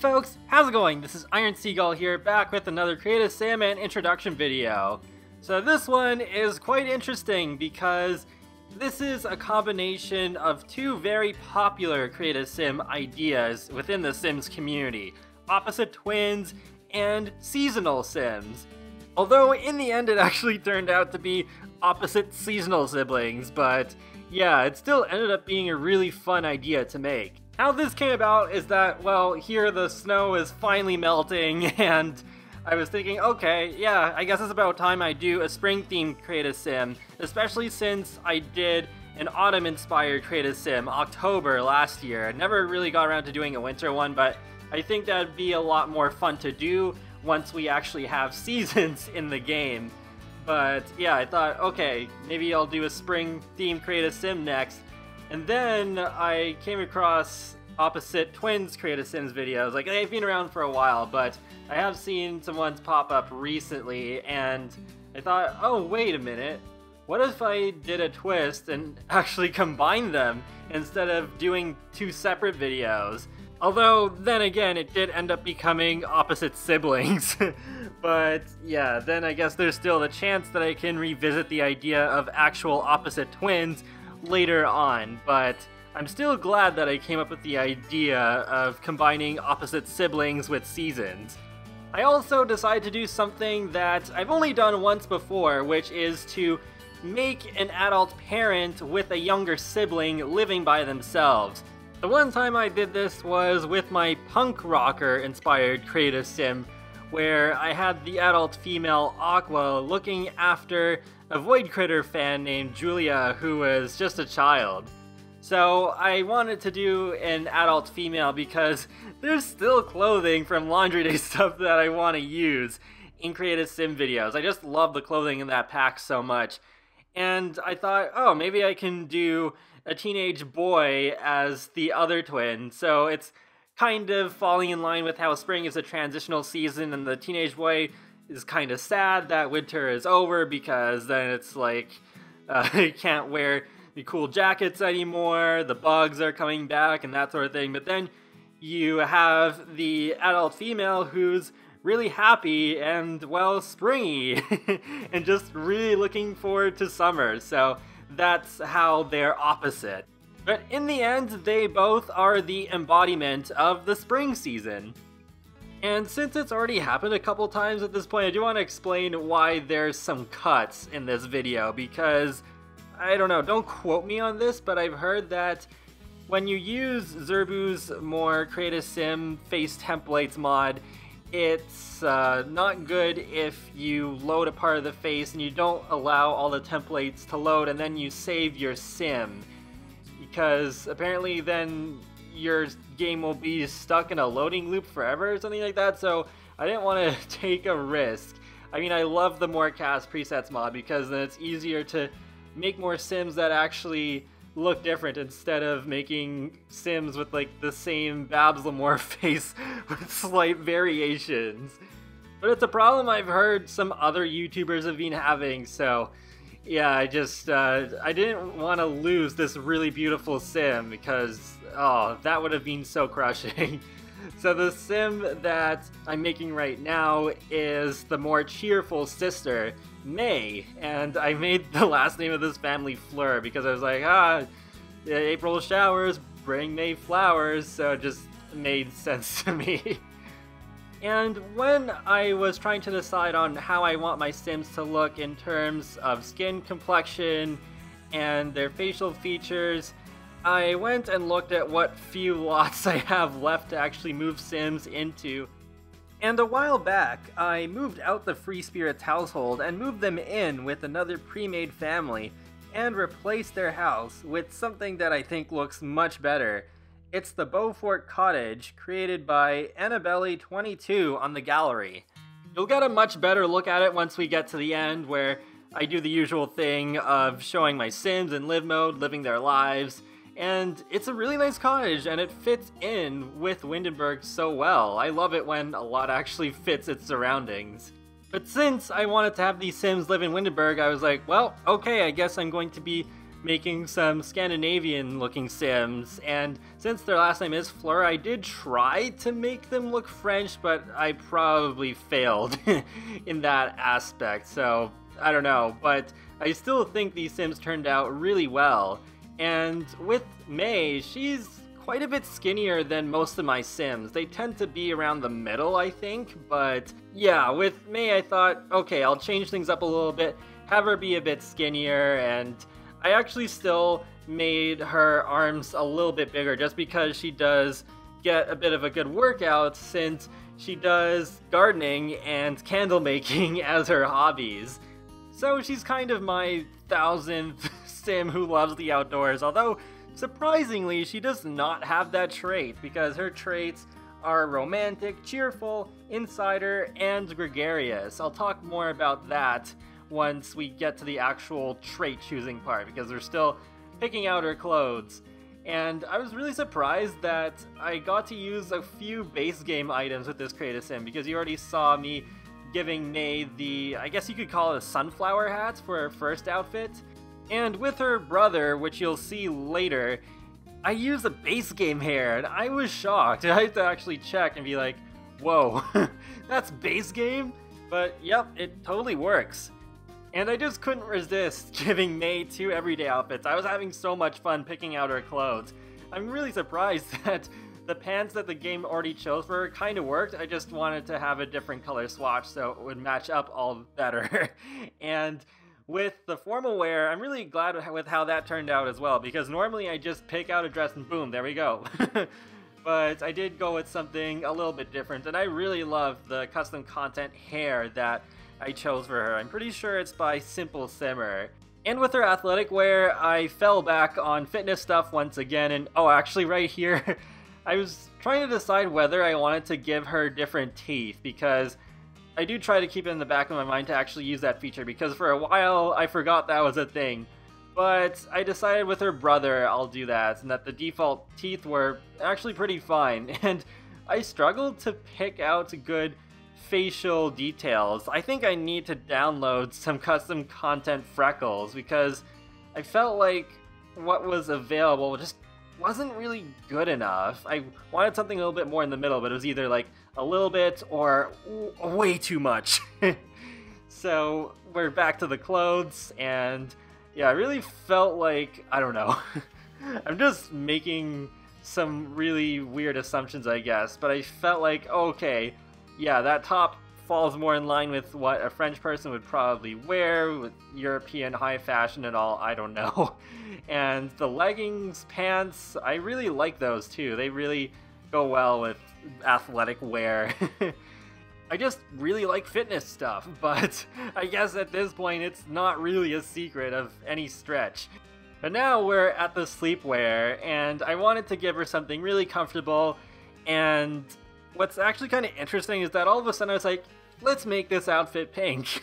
folks, how's it going? This is Iron Seagull here, back with another Creative Sim and introduction video. So this one is quite interesting because this is a combination of two very popular Creative Sim ideas within the Sims community: opposite twins and seasonal Sims. Although in the end it actually turned out to be opposite seasonal siblings, but yeah, it still ended up being a really fun idea to make. How this came about is that, well, here the snow is finally melting, and I was thinking, okay, yeah, I guess it's about time I do a spring-themed Creative Sim, especially since I did an autumn-inspired Creative Sim, October, last year. I never really got around to doing a winter one, but I think that'd be a lot more fun to do once we actually have seasons in the game. But yeah, I thought, okay, maybe I'll do a spring-themed Creative Sim next. And then I came across opposite twins Creative Sims videos. Like, they've been around for a while, but I have seen some ones pop up recently, and I thought, oh, wait a minute. What if I did a twist and actually combined them instead of doing two separate videos? Although, then again, it did end up becoming opposite siblings. But yeah, then I guess there's still the chance that I can revisit the idea of actual opposite twins later on, but I'm still glad that I came up with the idea of combining opposite siblings with seasons. I also decided to do something that I've only done once before, which is to make an adult parent with a younger sibling living by themselves. The one time I did this was with my punk rocker inspired Creative Sim, where I had the adult female Aqua looking after a Void Critter fan named Julia, who was just a child. So I wanted to do an adult female because there's still clothing from Laundry Day stuff that I want to use in Creative Sim videos. I just love the clothing in that pack so much. And I thought, oh, maybe I can do a teenage boy as the other twin. So it's kind of falling in line with how spring is a transitional season and the teenage boy is kind of sad that winter is over, because then it's like you can't wear the cool jackets anymore, the bugs are coming back and that sort of thing. But then you have the adult female who's really happy and, well, springy and just really looking forward to summer. So that's how they're opposite. But in the end, they both are the embodiment of the spring season. And since it's already happened a couple times at this point, I do want to explain why there's some cuts in this video, because, I don't know, don't quote me on this, but I've heard that when you use Zerbu's more Creative Sim face templates mod, it's not good if you load a part of the face and you don't allow all the templates to load and then you save your sim. Because apparently then your game will be stuck in a loading loop forever or something like that, so I didn't want to take a risk. I mean, I love the more cast presets mod because then it's easier to make more sims that actually look different instead of making sims with like the same Babs Lamore face with slight variations. But it's a problem I've heard some other YouTubers have been having, so yeah, I didn't want to lose this really beautiful sim because, oh, that would have been so crushing. So the sim that I'm making right now is the more cheerful sister, May, and I made the last name of this family Fleur because I was like, April showers bring May flowers, so it just made sense to me. And when I was trying to decide on how I want my Sims to look in terms of skin complexion and their facial features, I went and looked at what few lots I have left to actually move Sims into. And a while back, I moved out the Free Spirits household and moved them in with another pre-made family and replaced their house with something that I think looks much better. It's the Beaufort Cottage, created by Annabelle22 on the gallery. You'll get a much better look at it once we get to the end, where I do the usual thing of showing my Sims in live mode, living their lives, and it's a really nice cottage, and it fits in with Windenburg so well. I love it when a lot actually fits its surroundings. But since I wanted to have these Sims live in Windenburg, I was like, well, okay, I guess I'm going to be making some Scandinavian looking Sims, and since their last name is Fleur, I did try to make them look French, but I probably failed in that aspect, so I don't know, but I still think these Sims turned out really well. And with May, she's quite a bit skinnier than most of my Sims. They tend to be around the middle, I think, but yeah, with May I thought, okay, I'll change things up a little bit, have her be a bit skinnier, and I actually still made her arms a little bit bigger just because she does get a bit of a good workout since she does gardening and candle making as her hobbies. So she's kind of my 1000th Sim who loves the outdoors, although surprisingly she does not have that trait because her traits are romantic, cheerful, insider, and gregarious. I'll talk more about that once we get to the actual trait choosing part because we're still picking out her clothes. And I was really surprised that I got to use a few base game items with this Create a Sim because you already saw me giving May the, I guess you could call it a sunflower hat for her first outfit. And with her brother, which you'll see later, I used a base game hair, and I was shocked. I had to actually check and be like, whoa, that's base game? But yep, it totally works. And I just couldn't resist giving May 2 everyday outfits. I was having so much fun picking out her clothes. I'm really surprised that the pants that the game already chose for her kind of worked. I just wanted to have a different color swatch so it would match up all better. And with the formal wear, I'm really glad with how that turned out as well, because normally I just pick out a dress and boom, there we go. But I did go with something a little bit different, and I really love the custom content hair that I chose for her. I'm pretty sure it's by Simple Simmer. And with her athletic wear, I fell back on fitness stuff once again, and oh, actually right here, I was trying to decide whether I wanted to give her different teeth, because I do try to keep it in the back of my mind to actually use that feature, because for a while I forgot that was a thing. But I decided with her brother I'll do that, and that the default teeth were actually pretty fine, and I struggled to pick out good facial details. I think I need to download some custom content freckles, because I felt like what was available just wasn't really good enough. I wanted something a little bit more in the middle, but it was either like a little bit or way too much. So we're back to the clothes, and yeah, I really felt like, I don't know, I'm just making some really weird assumptions, I guess, but I felt like, okay, yeah, that top falls more in line with what a French person would probably wear, with European high fashion and all, I don't know. And the leggings, pants, I really like those too. They really go well with athletic wear. I just really like fitness stuff, but I guess at this point it's not really a secret of any stretch. But now we're at the sleepwear, and I wanted to give her something really comfortable, and what's actually kind of interesting is that all of a sudden I was like, let's make this outfit pink.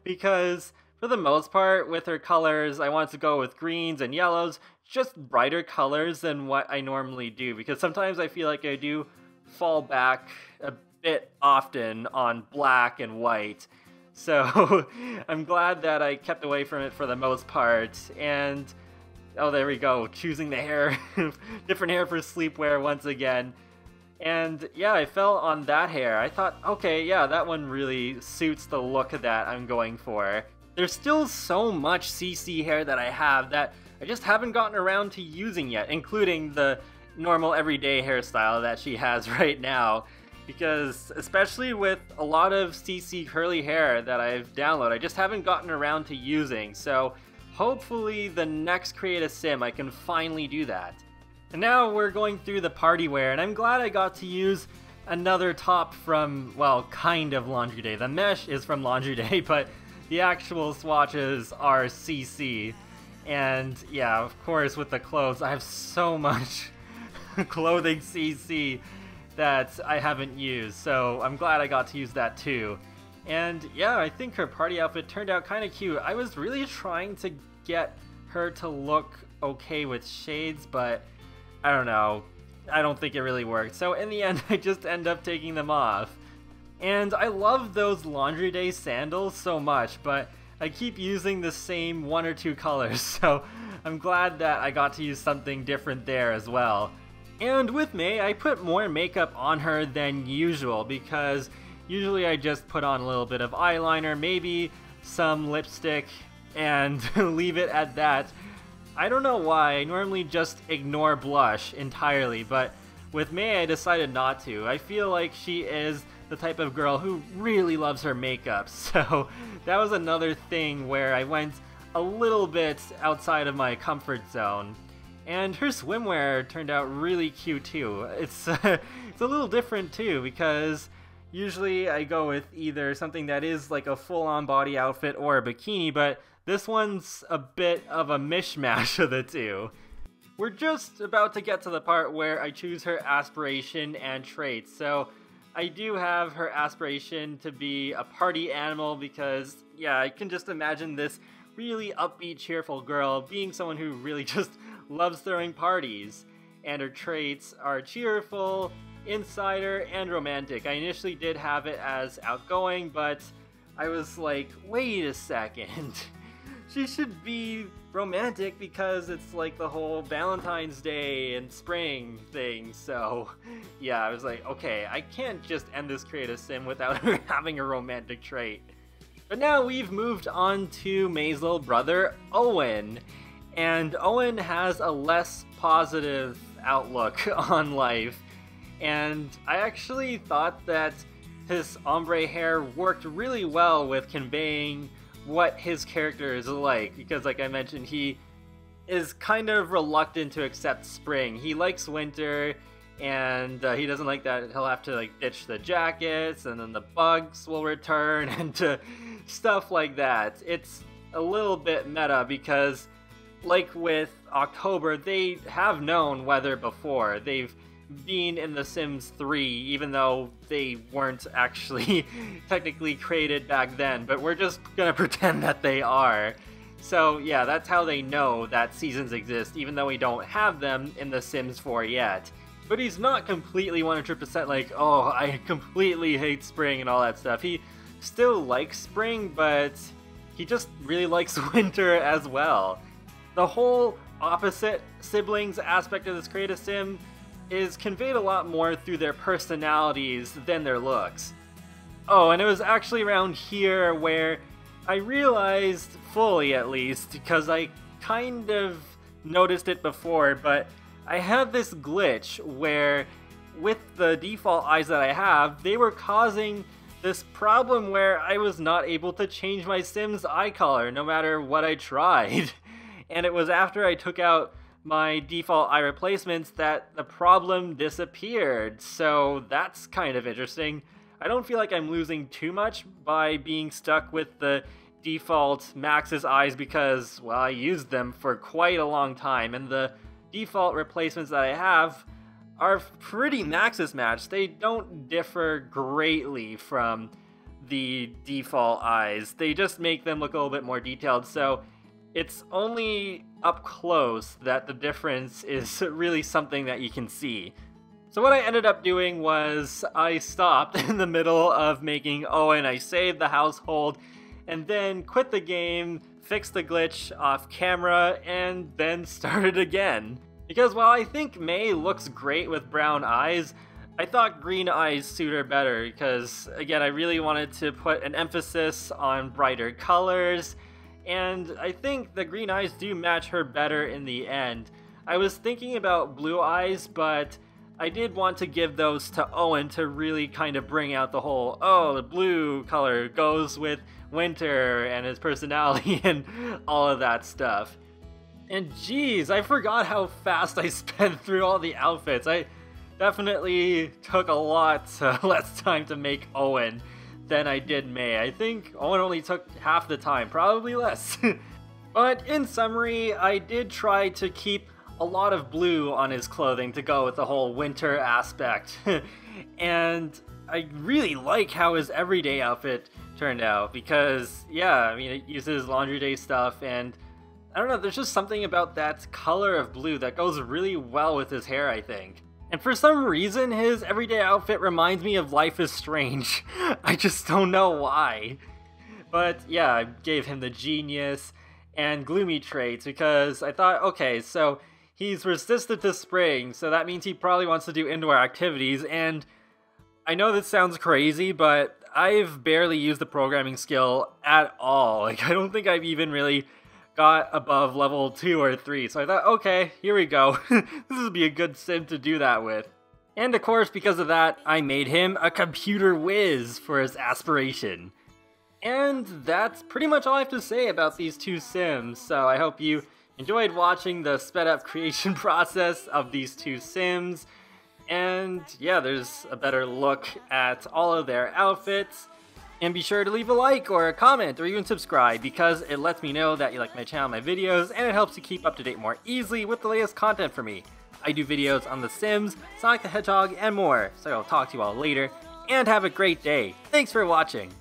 Because for the most part, with her colors, I wanted to go with greens and yellows, just brighter colors than what I normally do, because sometimes I feel like I do fall back a bit often on black and white. So I'm glad that I kept away from it for the most part. And oh, there we go, choosing the hair, different hair for sleepwear once again. And yeah, I fell on that hair. I thought, okay, yeah, that one really suits the look that I'm going for. There's still so much CC hair that I have that I just haven't gotten around to using yet, including the normal everyday hairstyle that she has right now. Because especially with a lot of CC curly hair that I've downloaded, I just haven't gotten around to using. So hopefully the next Create a Sim I can finally do that. And now we're going through the party wear, and I'm glad I got to use another top from, well, kind of Laundry Day. The mesh is from Laundry Day, but the actual swatches are CC. And yeah, of course with the clothes, I have so much clothing CC that I haven't used, so I'm glad I got to use that too. And yeah, I think her party outfit turned out kind of cute. I was really trying to get her to look okay with shades, but I don't know, I don't think it really worked. So in the end, I just end up taking them off. And I love those Laundry Day sandals so much, but I keep using the same one or two colors, so I'm glad that I got to use something different there as well. And with May, I put more makeup on her than usual because usually I just put on a little bit of eyeliner, maybe some lipstick, and leave it at that. I don't know why, I normally just ignore blush entirely, but with May I decided not to. I feel like she is the type of girl who really loves her makeup, so that was another thing where I went a little bit outside of my comfort zone. And her swimwear turned out really cute too. It's it's a little different too, because usually I go with either something that is like a full-on body outfit or a bikini, but this one's a bit of a mishmash of the two. We're just about to get to the part where I choose her aspiration and traits. So I do have her aspiration to be a party animal because, yeah, I can just imagine this really upbeat, cheerful girl being someone who really just loves throwing parties. And her traits are cheerful, insider, and romantic. I initially did have it as outgoing, but I was like, wait a second. She should be romantic because it's like the whole Valentine's Day and spring thing. So yeah, I was like, okay, I can't just end this creative sim without her having a romantic trait. But now we've moved on to May's little brother, Owen. And Owen has a less positive outlook on life. And I actually thought that his ombre hair worked really well with conveying what his character is like, because like I mentioned, he is kind of reluctant to accept spring. He likes winter, and he doesn't like that he'll have to like ditch the jackets, and then the bugs will return, and stuff like that. It's a little bit meta because, like with October, they have known weather before. They've been in The Sims 3, even though they weren't actually technically created back then, but we're just gonna pretend that they are. So yeah, that's how they know that seasons exist, even though we don't have them in The Sims 4 yet. But he's not completely 100% like, oh, I completely hate spring and all that stuff. He still likes spring, but he just really likes winter as well. The whole opposite siblings aspect of this creative sim is conveyed a lot more through their personalities than their looks. Oh, and it was actually around here where I realized, fully at least, because I kind of noticed it before, but I had this glitch where with the default eyes that I have, they were causing this problem where I was not able to change my Sim's eye color no matter what I tried. And it was after I took out my default eye replacements that the problem disappeared, so that's kind of interesting. I don't feel like I'm losing too much by being stuck with the default Max's eyes because, well, I used them for quite a long time, and the default replacements that I have are pretty Maxis matched. They don't differ greatly from the default eyes. They just make them look a little bit more detailed, so it's only up close that the difference is really something that you can see. So what I ended up doing was I stopped in the middle of making Owen, I saved the household, and then quit the game, fixed the glitch off camera, and then started again. Because while I think May looks great with brown eyes, I thought green eyes suit her better because, again, I really wanted to put an emphasis on brighter colors, and I think the green eyes do match her better in the end. I was thinking about blue eyes, but I did want to give those to Owen to really kind of bring out the whole, oh, the blue color goes with winter and his personality and all of that stuff. And geez, I forgot how fast I sped through all the outfits. I definitely took a lot less time to make Owen than I did May. I think Owen only took half the time, probably less. But in summary, I did try to keep a lot of blue on his clothing to go with the whole winter aspect. And I really like how his everyday outfit turned out because, yeah, I mean, it uses laundry day stuff, and I don't know, there's just something about that color of blue that goes really well with his hair, I think. And for some reason, his everyday outfit reminds me of Life is Strange. I just don't know why. But yeah, I gave him the genius, and gloomy traits, because I thought, okay, so he's resistant to spring, so that means he probably wants to do indoor activities, and I know this sounds crazy, but I've barely used the programming skill at all. Like, I don't think I've even really got above level 2 or 3, so I thought, okay, here we go. This would be a good sim to do that with. And of course, because of that, I made him a computer whiz for his aspiration. And that's pretty much all I have to say about these two sims, so I hope you enjoyed watching the sped up creation process of these two sims. And yeah, there's a better look at all of their outfits. And be sure to leave a like or a comment or even subscribe, because it lets me know that you like my channel, my videos, and it helps you keep up to date more easily with the latest content from me. I do videos on The Sims, Sonic the Hedgehog, and more, so I'll talk to you all later, and have a great day. Thanks for watching!